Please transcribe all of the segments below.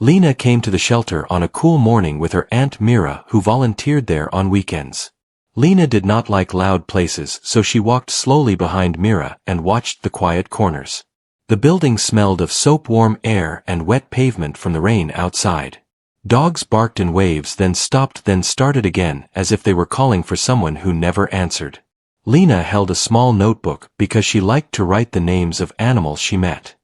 Lena came to the shelter on a cool morning with her Aunt Mira, who volunteered there on weekends. Lena did not like loud places, so she walked slowly behind Mira and watched the quiet corners. The building smelled of soap-warm air and wet pavement from the rain outside. Dogs barked in waves, then stopped, then started again, as if they were calling for someone who never answered. Lena held a small notebook because she liked to write the names of animals she met.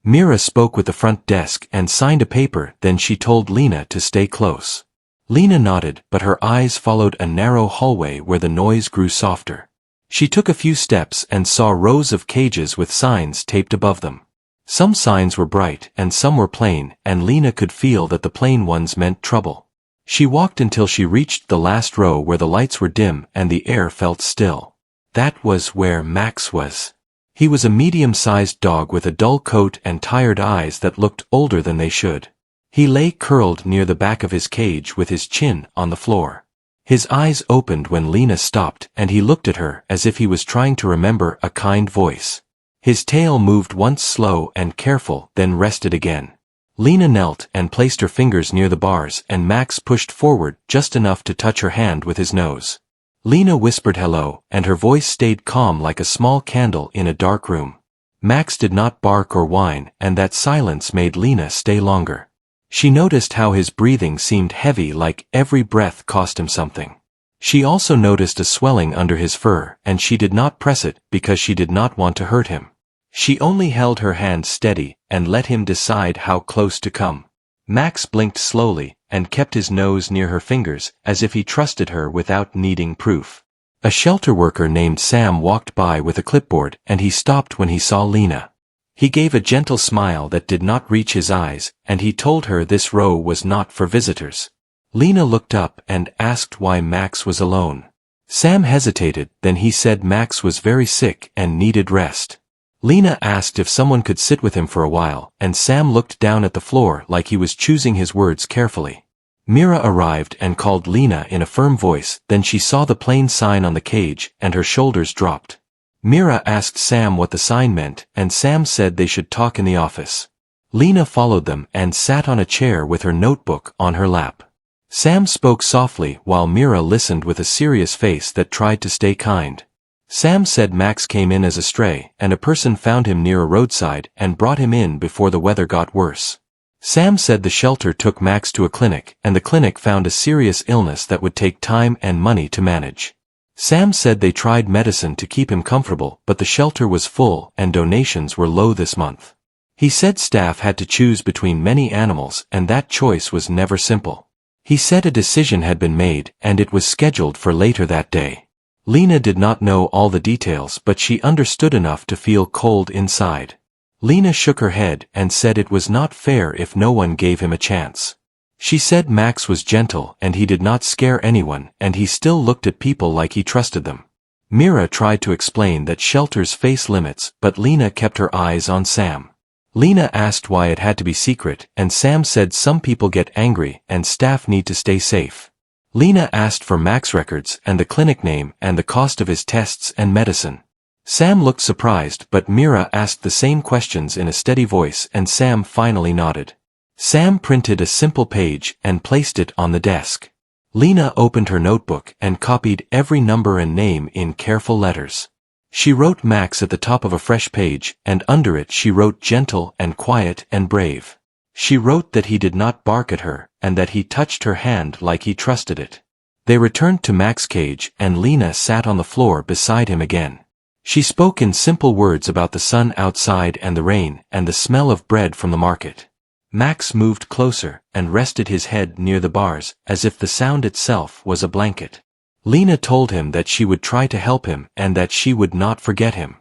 Mira spoke with the front desk and signed a paper, then she told Lena to stay close. Lena nodded, but her eyes followed a narrow hallway where the noise grew softer. She took a few steps and saw rows of cages with signs taped above them. Some signs were bright and some were plain, and Lena could feel that the plain ones meant trouble. She walked until she reached the last row where the lights were dim and the air felt still. That was where Max was. He was a medium-sized dog with a dull coat and tired eyes that looked older than they should. He lay curled near the back of his cage with his chin on the floor. His eyes opened when Lena stopped, and he looked at her as if he was trying to remember a kind voice. His tail moved once slow and careful, then rested again. Lena knelt and placed her fingers near the bars, and Max pushed forward just enough to touch her hand with his nose. Lena whispered hello, and her voice stayed calm like a small candle in a dark room. Max did not bark or whine, and that silence made Lena stay longer. She noticed how his breathing seemed heavy, like every breath cost him something. She also noticed a swelling under his fur, and she did not press it because she did not want to hurt him. She only held her hand steady and let him decide how close to come. Max blinked slowly and kept his nose near her fingers as if he trusted her without needing proof. A shelter worker named Sam walked by with a clipboard, and he stopped when he saw Lena. He gave a gentle smile that did not reach his eyes, and he told her this row was not for visitors. Lena looked up and asked why Max was alone. Sam hesitated, then he said Max was very sick and needed rest. Lena asked if someone could sit with him for a while, and Sam looked down at the floor like he was choosing his words carefully. Mira arrived and called Lena in a firm voice, then she saw the plain sign on the cage, and her shoulders dropped. Mira asked Sam what the sign meant, and Sam said they should talk in the office. Lena followed them and sat on a chair with her notebook on her lap. Sam spoke softly while Mira listened with a serious face that tried to stay kind. Sam said Max came in as a stray, and a person found him near a roadside and brought him in before the weather got worse. Sam said the shelter took Max to a clinic, and the clinic found a serious illness that would take time and money to manage. Sam said they tried medicine to keep him comfortable, but the shelter was full and donations were low this month. He said staff had to choose between many animals, and that choice was never simple. He said a decision had been made, and it was scheduled for later that day. Lena did not know all the details, but she understood enough to feel cold inside. Lena shook her head and said it was not fair if no one gave him a chance. She said Max was gentle and he did not scare anyone, and he still looked at people like he trusted them. Mira tried to explain that shelters face limits, but Lena kept her eyes on Sam. Lena asked why it had to be secret, and Sam said some people get angry and staff need to stay safe. Lena asked for Max records and the clinic name and the cost of his tests and medicine. Sam looked surprised, but Mira asked the same questions in a steady voice, and Sam finally nodded. Sam printed a simple page and placed it on the desk. Lena opened her notebook and copied every number and name in careful letters. She wrote Max at the top of a fresh page, and under it she wrote gentle and quiet and brave. She wrote that he did not bark at her, and that he touched her hand like he trusted it. They returned to Max's cage, and Lena sat on the floor beside him again. She spoke in simple words about the sun outside and the rain, and the smell of bread from the market. Max moved closer, and rested his head near the bars, as if the sound itself was a blanket. Lena told him that she would try to help him, and that she would not forget him.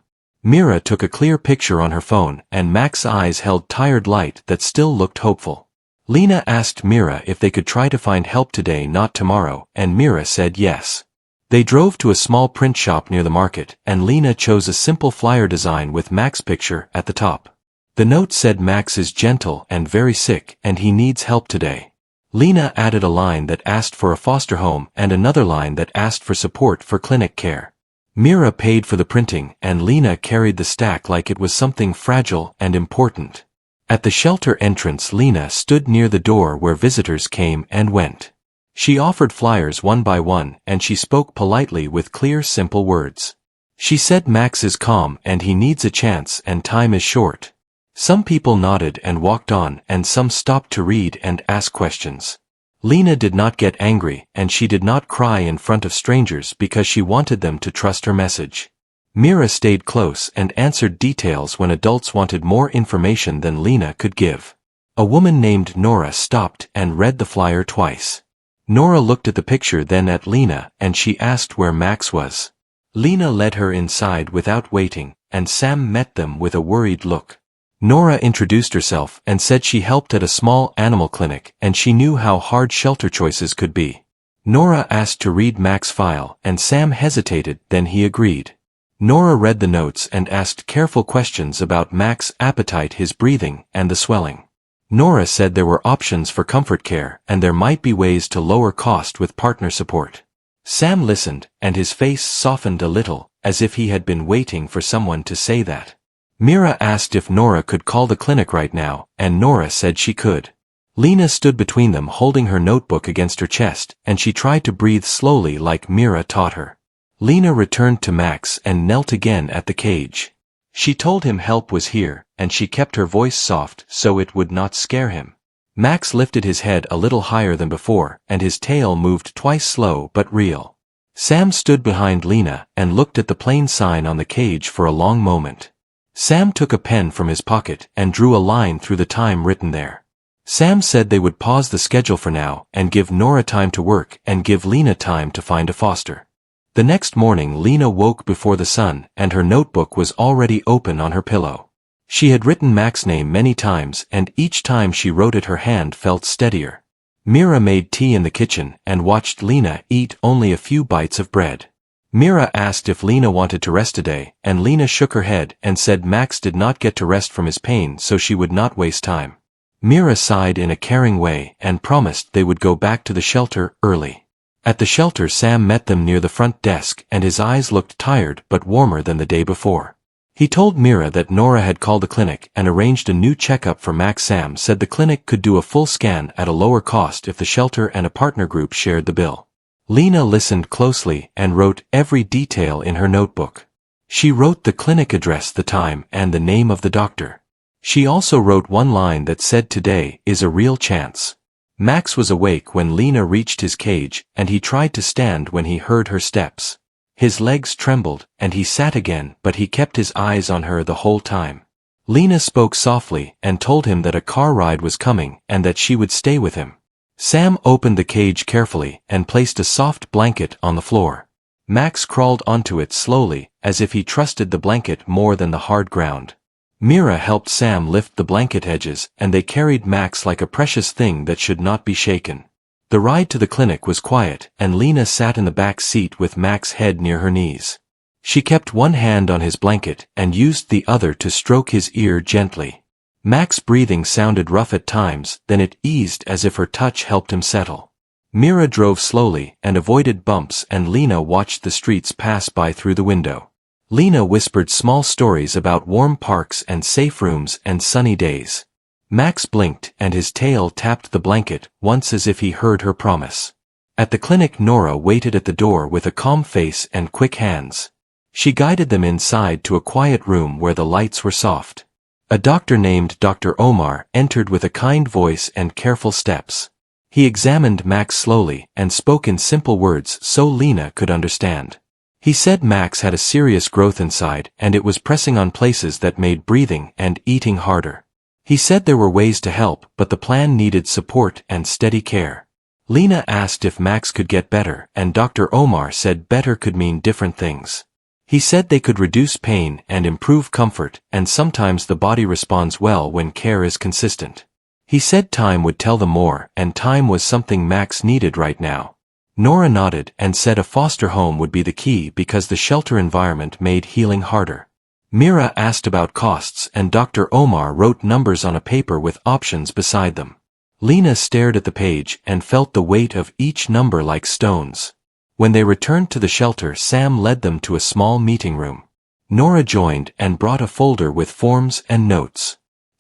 Mira took a clear picture on her phone, and Max's eyes held tired light that still looked hopeful. Lena asked Mira if they could try to find help today, not tomorrow, and Mira said yes. They drove to a small print shop near the market, and Lena chose a simple flyer design with Max's picture at the top. The note said Max is gentle and very sick, and he needs help today. Lena added a line that asked for a foster home and another line that asked for support for clinic care. Mira paid for the printing, and Lena carried the stack like it was something fragile and important. At the shelter entrance, Lena stood near the door where visitors came and went. She offered flyers one by one, and she spoke politely with clear, simple words. She said Max is calm and he needs a chance and time is short. Some people nodded and walked on, and some stopped to read and ask questions. Lena did not get angry, and she did not cry in front of strangers because she wanted them to trust her message. Mira stayed close and answered details when adults wanted more information than Lena could give. A woman named Nora stopped and read the flyer twice. Nora looked at the picture, then at Lena, and she asked where Max was. Lena led her inside without waiting, and Sam met them with a worried look. Nora introduced herself and said she helped at a small animal clinic and she knew how hard shelter choices could be. Nora asked to read Max's file, and Sam hesitated, then he agreed. Nora read the notes and asked careful questions about Max's appetite, his breathing, and the swelling. Nora said there were options for comfort care and there might be ways to lower cost with partner support. Sam listened, and his face softened a little, as if he had been waiting for someone to say that. Mira asked if Nora could call the clinic right now, and Nora said she could. Lena stood between them holding her notebook against her chest, and she tried to breathe slowly like Mira taught her. Lena returned to Max and knelt again at the cage. She told him help was here, and she kept her voice soft so it would not scare him. Max lifted his head a little higher than before, and his tail moved twice, slow but real. Sam stood behind Lena and looked at the plain sign on the cage for a long moment. Sam took a pen from his pocket and drew a line through the time written there. Sam said they would pause the schedule for now and give Nora time to work and give Lena time to find a foster. The next morning Lena woke before the sun, and her notebook was already open on her pillow. She had written Max's name many times, and each time she wrote it her hand felt steadier. Mira made tea in the kitchen and watched Lena eat only a few bites of bread. Mira asked if Lena wanted to rest today, and Lena shook her head and said Max did not get to rest from his pain, so she would not waste time. Mira sighed in a caring way and promised they would go back to the shelter early. At the shelter, Sam met them near the front desk, and his eyes looked tired but warmer than the day before. He told Mira that Nora had called the clinic and arranged a new checkup for Max. Sam said the clinic could do a full scan at a lower cost if the shelter and a partner group shared the bill. Lena listened closely and wrote every detail in her notebook. She wrote the clinic address, the time, and the name of the doctor. She also wrote one line that said today is a real chance. Max was awake when Lena reached his cage, and he tried to stand when he heard her steps. His legs trembled, and he sat again, but he kept his eyes on her the whole time. Lena spoke softly and told him that a car ride was coming and that she would stay with him. Sam opened the cage carefully and placed a soft blanket on the floor. Max crawled onto it slowly, as if he trusted the blanket more than the hard ground. Mira helped Sam lift the blanket edges, and they carried Max like a precious thing that should not be shaken. The ride to the clinic was quiet, and Lena sat in the back seat with Max's head near her knees. She kept one hand on his blanket and used the other to stroke his ear gently. Max's breathing sounded rough at times, then it eased as if her touch helped him settle. Mira drove slowly and avoided bumps, and Lena watched the streets pass by through the window. Lena whispered small stories about warm parks and safe rooms and sunny days. Max blinked, and his tail tapped the blanket once as if he heard her promise. At the clinic, Nora waited at the door with a calm face and quick hands. She guided them inside to a quiet room where the lights were soft. A doctor named Dr. Omar entered with a kind voice and careful steps. He examined Max slowly and spoke in simple words so Lena could understand. He said Max had a serious growth inside, and it was pressing on places that made breathing and eating harder. He said there were ways to help, but the plan needed support and steady care. Lena asked if Max could get better, and Dr. Omar said better could mean different things. He said they could reduce pain and improve comfort, and sometimes the body responds well when care is consistent. He said time would tell them more, and time was something Max needed right now. Nora nodded and said a foster home would be the key because the shelter environment made healing harder. Mira asked about costs, and Dr. Omar wrote numbers on a paper with options beside them. Lena stared at the page and felt the weight of each number like stones. When they returned to the shelter, Sam led them to a small meeting room. Nora joined and brought a folder with forms and notes.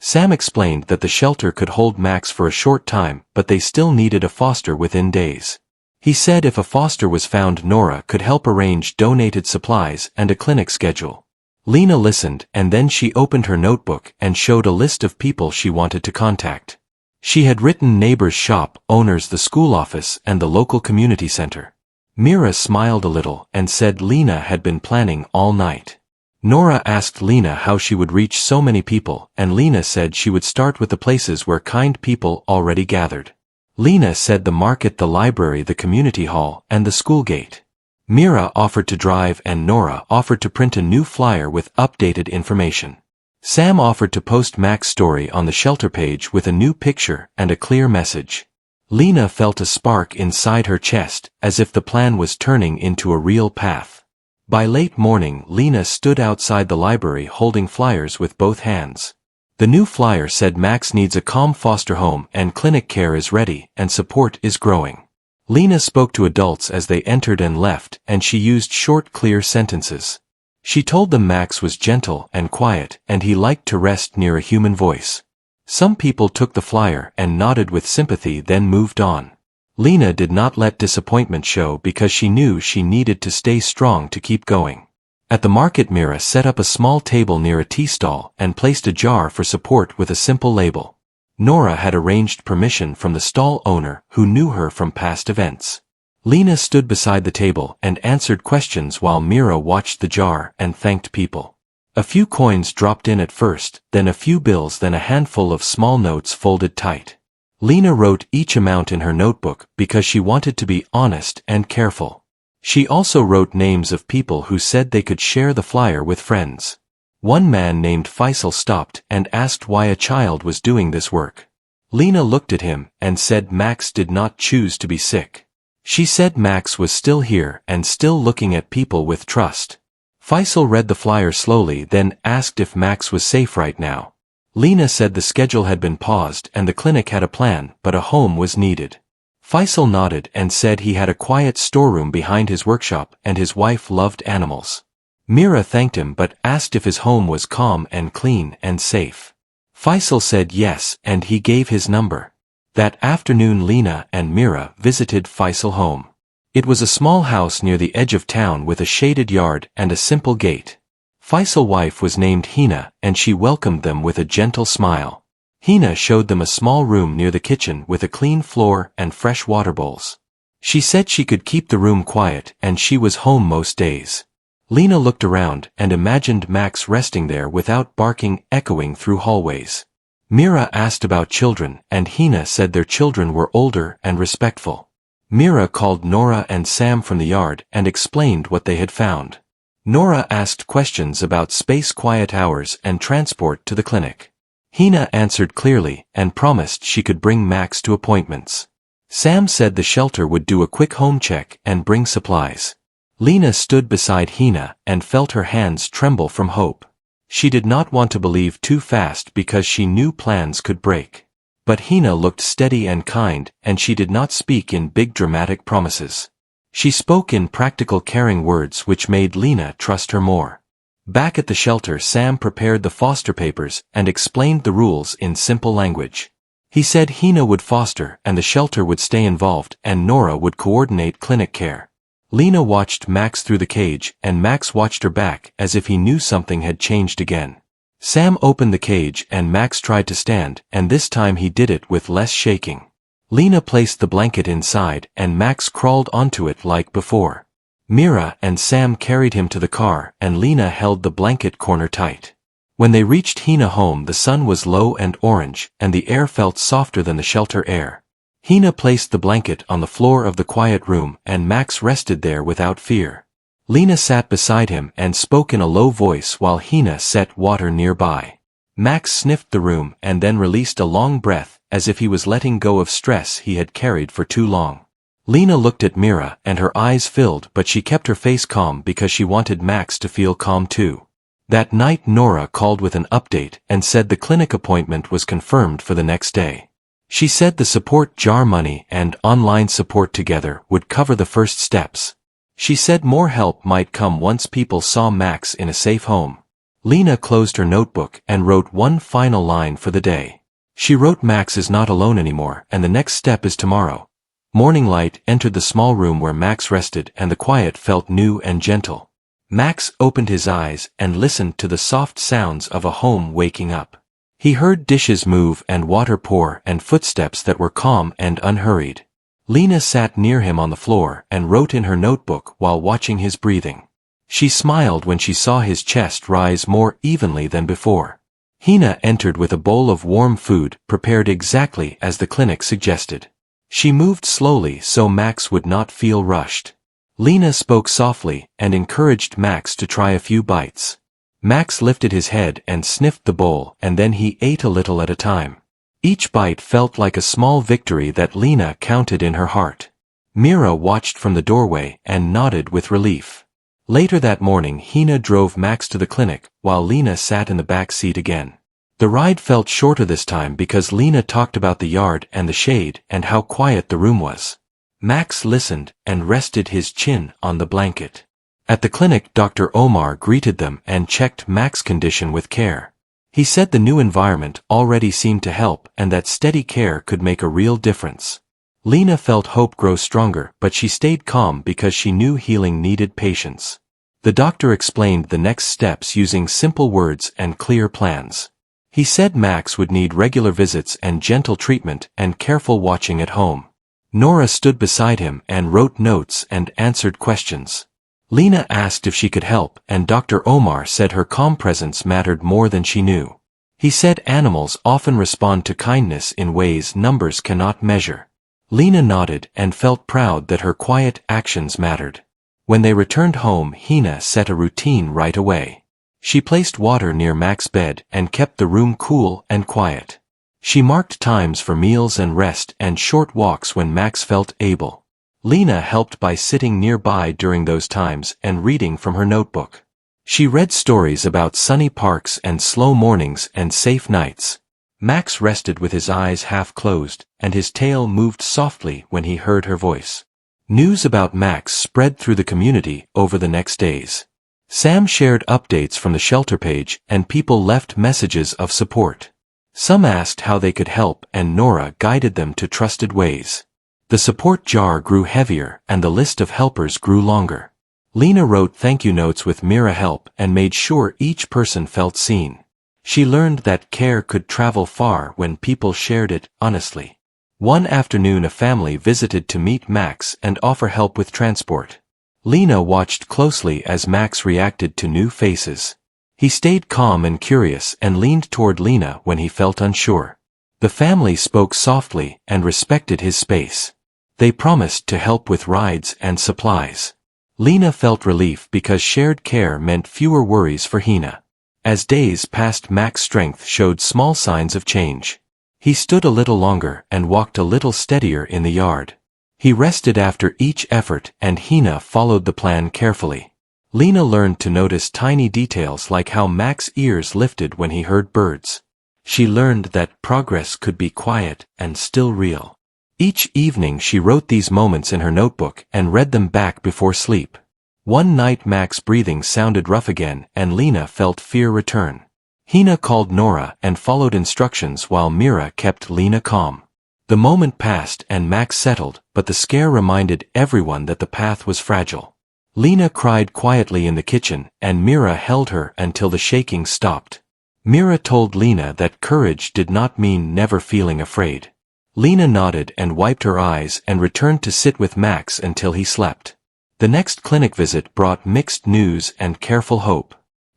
Sam explained that the shelter could hold Max for a short time, but they still needed a foster within days. He said if a foster was found, Nora could help arrange donated supplies and a clinic schedule. Lena listened, and then she opened her notebook and showed a list of people she wanted to contact. She had written neighbors, shop owners, the school office, and the local community center. Mira smiled a little and said Lena had been planning all night. Nora asked Lena how she would reach so many people, and Lena said she would start with the places where kind people already gathered. Lena said the market, the library, the community hall, and the school gate. Mira offered to drive and Nora offered to print a new flyer with updated information. Sam offered to post Mac's story on the shelter page with a new picture and a clear message. Lena felt a spark inside her chest, as if the plan was turning into a real path. By late morning, Lena stood outside the library holding flyers with both hands. The new flyer said Max needs a calm foster home and clinic care is ready and support is growing. Lena spoke to adults as they entered and left, and she used short, clear sentences. She told them Max was gentle and quiet, and he liked to rest near a human voice. Some people took the flyer and nodded with sympathy, then moved on. Lena did not let disappointment show because she knew she needed to stay strong to keep going. At the market, Mira set up a small table near a tea stall and placed a jar for support with a simple label. Nora had arranged permission from the stall owner who knew her from past events. Lena stood beside the table and answered questions while Mira watched the jar and thanked people. A few coins dropped in at first, then a few bills, then a handful of small notes folded tight. Lena wrote each amount in her notebook because she wanted to be honest and careful. She also wrote names of people who said they could share the flyer with friends. One man named Faisal stopped and asked why a child was doing this work. Lena looked at him and said Max did not choose to be sick. She said Max was still here and still looking at people with trust. Faisal read the flyer slowly, then asked if Max was safe right now. Lena said the schedule had been paused and the clinic had a plan, but a home was needed. Faisal nodded and said he had a quiet storeroom behind his workshop and his wife loved animals. Mira thanked him but asked if his home was calm and clean and safe. Faisal said yes, and he gave his number. That afternoon, Lena and Mira visited Faisal home. It was a small house near the edge of town with a shaded yard and a simple gate. Faisal's wife was named Hina, and she welcomed them with a gentle smile. Hina showed them a small room near the kitchen with a clean floor and fresh water bowls. She said she could keep the room quiet and she was home most days. Lena looked around and imagined Max resting there without barking echoing through hallways. Mira asked about children, and Hina said their children were older and respectful. Mira called Nora and Sam from the yard and explained what they had found. Nora asked questions about space, quiet hours, and transport to the clinic. Hina answered clearly and promised she could bring Max to appointments. Sam said the shelter would do a quick home check and bring supplies. Lena stood beside Hina and felt her hands tremble from hope. She did not want to believe too fast because she knew plans could break. But Hina looked steady and kind, and she did not speak in big dramatic promises. She spoke in practical, caring words which made Lena trust her more. Back at the shelter, Sam prepared the foster papers and explained the rules in simple language. He said Hina would foster and the shelter would stay involved and Nora would coordinate clinic care. Lena watched Max through the cage and Max watched her back as if he knew something had changed again. Sam opened the cage and Max tried to stand, and this time he did it with less shaking. Lena placed the blanket inside and Max crawled onto it like before. Mira and Sam carried him to the car and Lena held the blanket corner tight. When they reached Hina home, the sun was low and orange and the air felt softer than the shelter air. Hina placed the blanket on the floor of the quiet room and Max rested there without fear. Lena sat beside him and spoke in a low voice while Hina set water nearby. Max sniffed the room and then released a long breath as if he was letting go of stress he had carried for too long. Lena looked at Mira and her eyes filled, but she kept her face calm because she wanted Max to feel calm too. That night Nora called with an update and said the clinic appointment was confirmed for the next day. She said the support jar money and online support together would cover the first steps. She said more help might come once people saw Max in a safe home. Lena closed her notebook and wrote one final line for the day. She wrote, Max is not alone anymore, and the next step is tomorrow. Morning light entered the small room where Max rested, and the quiet felt new and gentle. Max opened his eyes and listened to the soft sounds of a home waking up. He heard dishes move and water pour and footsteps that were calm and unhurried. Lena sat near him on the floor and wrote in her notebook while watching his breathing. She smiled when she saw his chest rise more evenly than before. Hina entered with a bowl of warm food prepared exactly as the clinic suggested. She moved slowly so Max would not feel rushed. Lena spoke softly and encouraged Max to try a few bites. Max lifted his head and sniffed the bowl, and then he ate a little at a time. Each bite felt like a small victory that Lena counted in her heart. Mira watched from the doorway and nodded with relief. Later that morning, Hina drove Max to the clinic, while Lena sat in the back seat again. The ride felt shorter this time because Lena talked about the yard and the shade and how quiet the room was. Max listened and rested his chin on the blanket. At the clinic, Dr. Omar greeted them and checked Max's condition with care. He said the new environment already seemed to help and that steady care could make a real difference. Lena felt hope grow stronger, but she stayed calm because she knew healing needed patience. The doctor explained the next steps using simple words and clear plans. He said Max would need regular visits and gentle treatment and careful watching at home. Nora stood beside him and wrote notes and answered questions. Lena asked if she could help, and Dr. Omar said her calm presence mattered more than she knew. He said animals often respond to kindness in ways numbers cannot measure. Lena nodded and felt proud that her quiet actions mattered. When they returned home, Hina set a routine right away. She placed water near Max's bed and kept the room cool and quiet. She marked times for meals and rest and short walks when Max felt able. Lena helped by sitting nearby during those times and reading from her notebook. She read stories about sunny parks and slow mornings and safe nights. Max rested with his eyes half closed, and his tail moved softly when he heard her voice. News about Max spread through the community over the next days. Sam shared updates from the shelter page, and people left messages of support. Some asked how they could help, and Nora guided them to trusted ways. The support jar grew heavier, and the list of helpers grew longer. Lena wrote thank you notes with Mira help and made sure each person felt seen. She learned that care could travel far when people shared it honestly. One afternoon, a family visited to meet Max and offer help with transport. Lena watched closely as Max reacted to new faces. He stayed calm and curious and leaned toward Lena when he felt unsure. The family spoke softly and respected his space. They promised to help with rides and supplies. Lena felt relief because shared care meant fewer worries for Hina. As days passed, Max's strength showed small signs of change. He stood a little longer and walked a little steadier in the yard. He rested after each effort, and Hina followed the plan carefully. Lena learned to notice tiny details like how Max's ears lifted when he heard birds. She learned that progress could be quiet and still real. Each evening she wrote these moments in her notebook and read them back before sleep. One night Max's breathing sounded rough again, and Lena felt fear return. Hina called Nora and followed instructions while Mira kept Lena calm. The moment passed and Max settled, but the scare reminded everyone that the path was fragile. Lena cried quietly in the kitchen, and Mira held her until the shaking stopped. Mira told Lena that courage did not mean never feeling afraid. Lena nodded and wiped her eyes and returned to sit with Max until he slept. The next clinic visit brought mixed news and careful hope.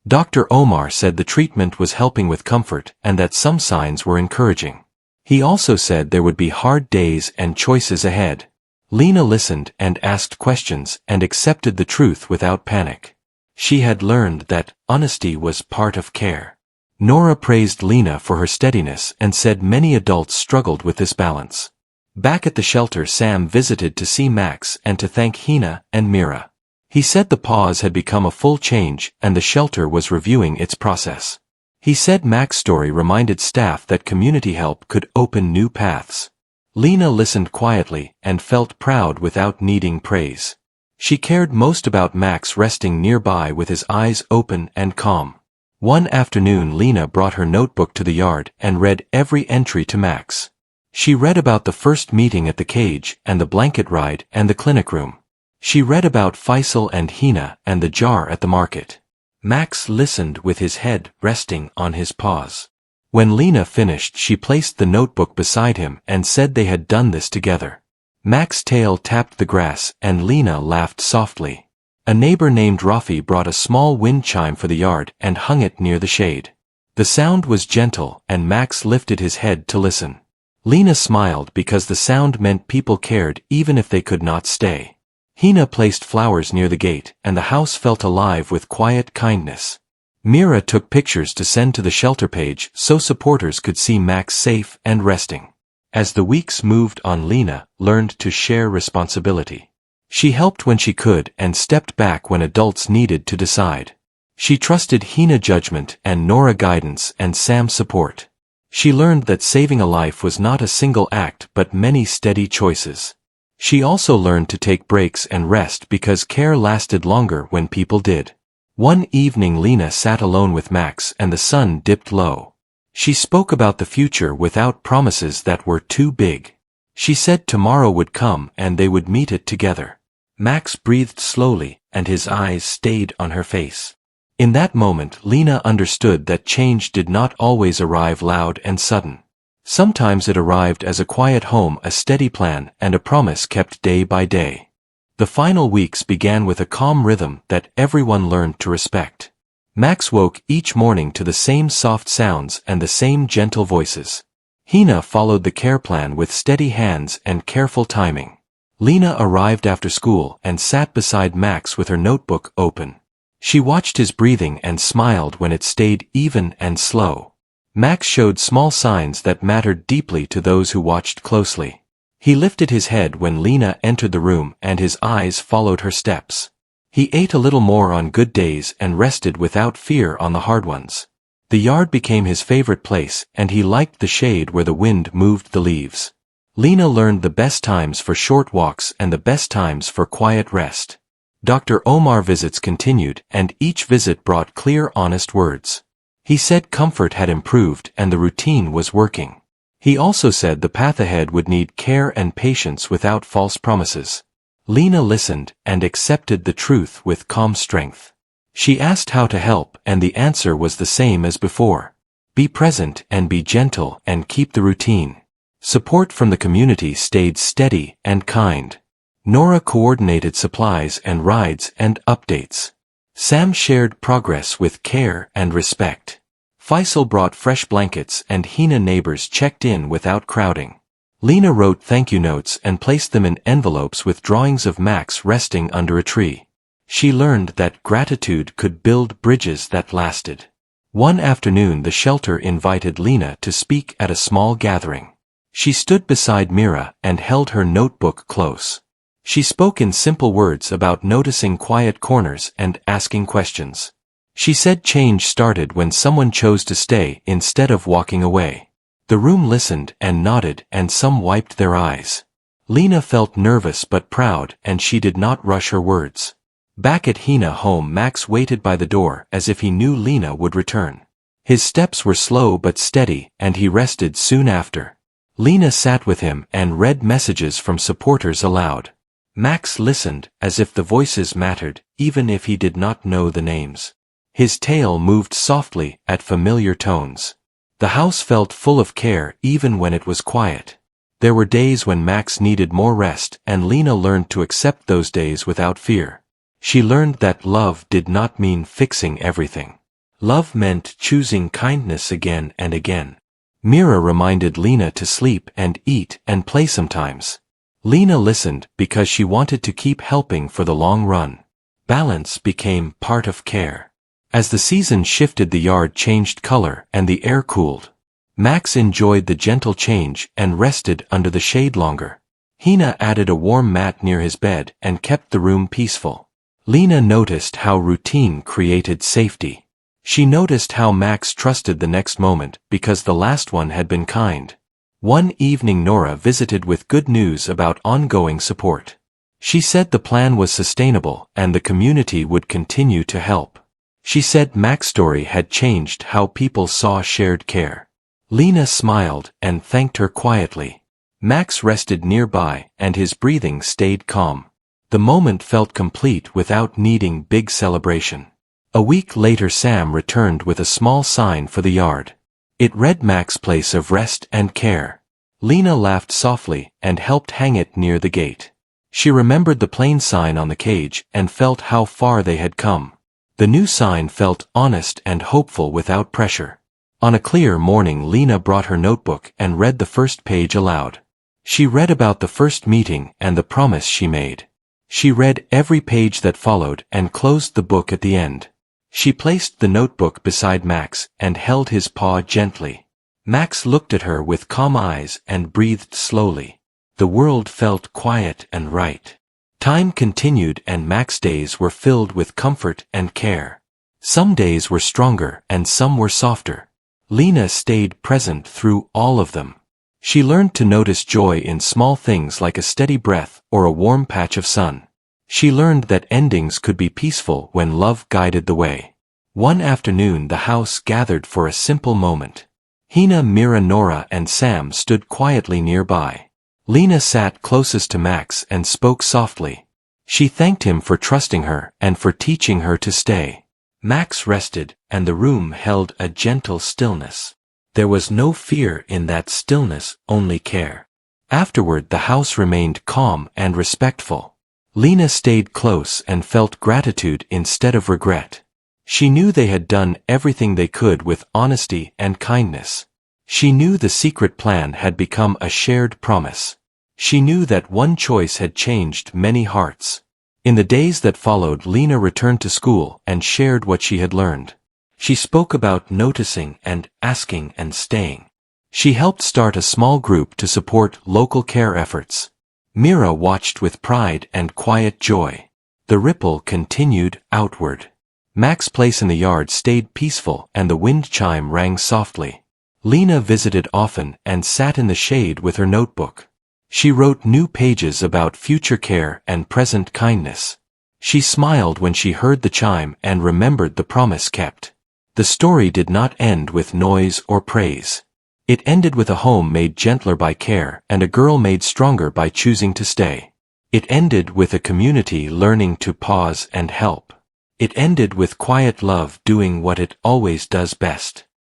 Dr. Omar said the treatment was helping with comfort and that some signs were encouraging. He also said there would be hard days and choices ahead. Lena listened and asked questions and accepted the truth without panic. She had learned that honesty was part of care. Nora praised Lena for her steadiness and said many adults struggled with this balance. Back at the shelter, Sam visited to see Max and to thank Hina and Mira. He said the pause had become a full change and the shelter was reviewing its process. He said Max's story reminded staff that community help could open new paths. Lena listened quietly and felt proud without needing praise. She cared most about Max resting nearby with his eyes open and calm. One afternoon Lena brought her notebook to the yard and read every entry to Max. She read about the first meeting at the cage and the blanket ride and the clinic room. She read about Faisal and Hina and the jar at the market. Max listened with his head resting on his paws. When Lena finished, she placed the notebook beside him and said they had done this together. Max's tail tapped the grass and Lena laughed softly. A neighbor named Rafi brought a small wind chime for the yard and hung it near the shade. The sound was gentle and Max lifted his head to listen. Lena smiled because the sound meant people cared even if they could not stay. Hina placed flowers near the gate and the house felt alive with quiet kindness. Mira took pictures to send to the shelter page so supporters could see Max safe and resting. As the weeks moved on, Lena learned to share responsibility. She helped when she could and stepped back when adults needed to decide. She trusted Hina judgment and Nora guidance and Sam support. She learned that saving a life was not a single act but many steady choices. She also learned to take breaks and rest because care lasted longer when people did. One evening Lena sat alone with Max and the sun dipped low. She spoke about the future without promises that were too big. She said tomorrow would come and they would meet it together. Max breathed slowly and his eyes stayed on her face. In that moment Lena understood that change did not always arrive loud and sudden. Sometimes it arrived as a quiet home, a steady plan, and a promise kept day by day. The final weeks began with a calm rhythm that everyone learned to respect. Max woke each morning to the same soft sounds and the same gentle voices. Hina followed the care plan with steady hands and careful timing. Lena arrived after school and sat beside Max with her notebook open. She watched his breathing and smiled when it stayed even and slow. Max showed small signs that mattered deeply to those who watched closely. He lifted his head when Lena entered the room and his eyes followed her steps. He ate a little more on good days and rested without fear on the hard ones. The yard became his favorite place and he liked the shade where the wind moved the leaves. Lena learned the best times for short walks and the best times for quiet rest. Dr. Omar visits continued and each visit brought clear, honest words. He said comfort had improved and the routine was working. He also said the path ahead would need care and patience without false promises. Lena listened and accepted the truth with calm strength. She asked how to help and the answer was the same as before. Be present and be gentle and keep the routine. Support from the community stayed steady and kind. Nora coordinated supplies and rides and updates. Sam shared progress with care and respect. Faisal brought fresh blankets and Hina neighbors checked in without crowding. Lena wrote thank you notes and placed them in envelopes with drawings of Max resting under a tree. She learned that gratitude could build bridges that lasted. One afternoon the shelter invited Lena to speak at a small gathering. She stood beside Mira and held her notebook close. She spoke in simple words about noticing quiet corners and asking questions. She said change started when someone chose to stay instead of walking away. The room listened and nodded and some wiped their eyes. Lena felt nervous but proud and she did not rush her words. Back at Hina home, Max waited by the door as if he knew Lena would return. His steps were slow but steady and he rested soon after. Lena sat with him and read messages from supporters aloud. Max listened as if the voices mattered even if he did not know the names. His tail moved softly at familiar tones. The house felt full of care even when it was quiet. There were days when Max needed more rest and Lena learned to accept those days without fear. She learned that love did not mean fixing everything. Love meant choosing kindness again and again. Mira reminded Lena to sleep and eat and play sometimes. Lena listened because she wanted to keep helping for the long run. Balance became part of care. As the season shifted, the yard changed color and the air cooled. Max enjoyed the gentle change and rested under the shade longer. Hina added a warm mat near his bed and kept the room peaceful. Lena noticed how routine created safety. She noticed how Max trusted the next moment because the last one had been kind. One evening Nora visited with good news about ongoing support. She said the plan was sustainable and the community would continue to help. She said Mac's story had changed how people saw shared care. Lena smiled and thanked her quietly. Max rested nearby and his breathing stayed calm. The moment felt complete without needing big celebration. A week later Sam returned with a small sign for the yard. It read Mac's place of rest and care. Lena laughed softly and helped hang it near the gate. She remembered the plain sign on the cage and felt how far they had come. The new sign felt honest and hopeful without pressure. On a clear morning Lena brought her notebook and read the first page aloud. She read about the first meeting and the promise she made. She read every page that followed and closed the book at the end. She placed the notebook beside Max and held his paw gently. Max looked at her with calm eyes and breathed slowly. The world felt quiet and right. Time continued and Max's days were filled with comfort and care. Some days were stronger and some were softer. Lena stayed present through all of them. She learned to notice joy in small things like a steady breath or a warm patch of sun. She learned that endings could be peaceful when love guided the way. One afternoon the house gathered for a simple moment. Hina, Mira, Nora and Sam stood quietly nearby. Lena sat closest to Max and spoke softly. She thanked him for trusting her and for teaching her to stay. Max rested, and the room held a gentle stillness. There was no fear in that stillness, only care. Afterward the house remained calm and respectful. Lena stayed close and felt gratitude instead of regret. She knew they had done everything they could with honesty and kindness. She knew the secret plan had become a shared promise. She knew that one choice had changed many hearts. In the days that followed, Lena returned to school and shared what she had learned. She spoke about noticing and asking and staying. She helped start a small group to support local care efforts. Mira watched with pride and quiet joy. The ripple continued outward. Mac's place in the yard stayed peaceful and the wind chime rang softly. Lena visited often and sat in the shade with her notebook. She wrote new pages about future care and present kindness. She smiled when she heard the chime and remembered the promise kept. The story did not end with noise or praise. It ended with a home made gentler by care and a girl made stronger by choosing to stay. It ended with a community learning to pause and help. It ended with quiet love doing what it always does best.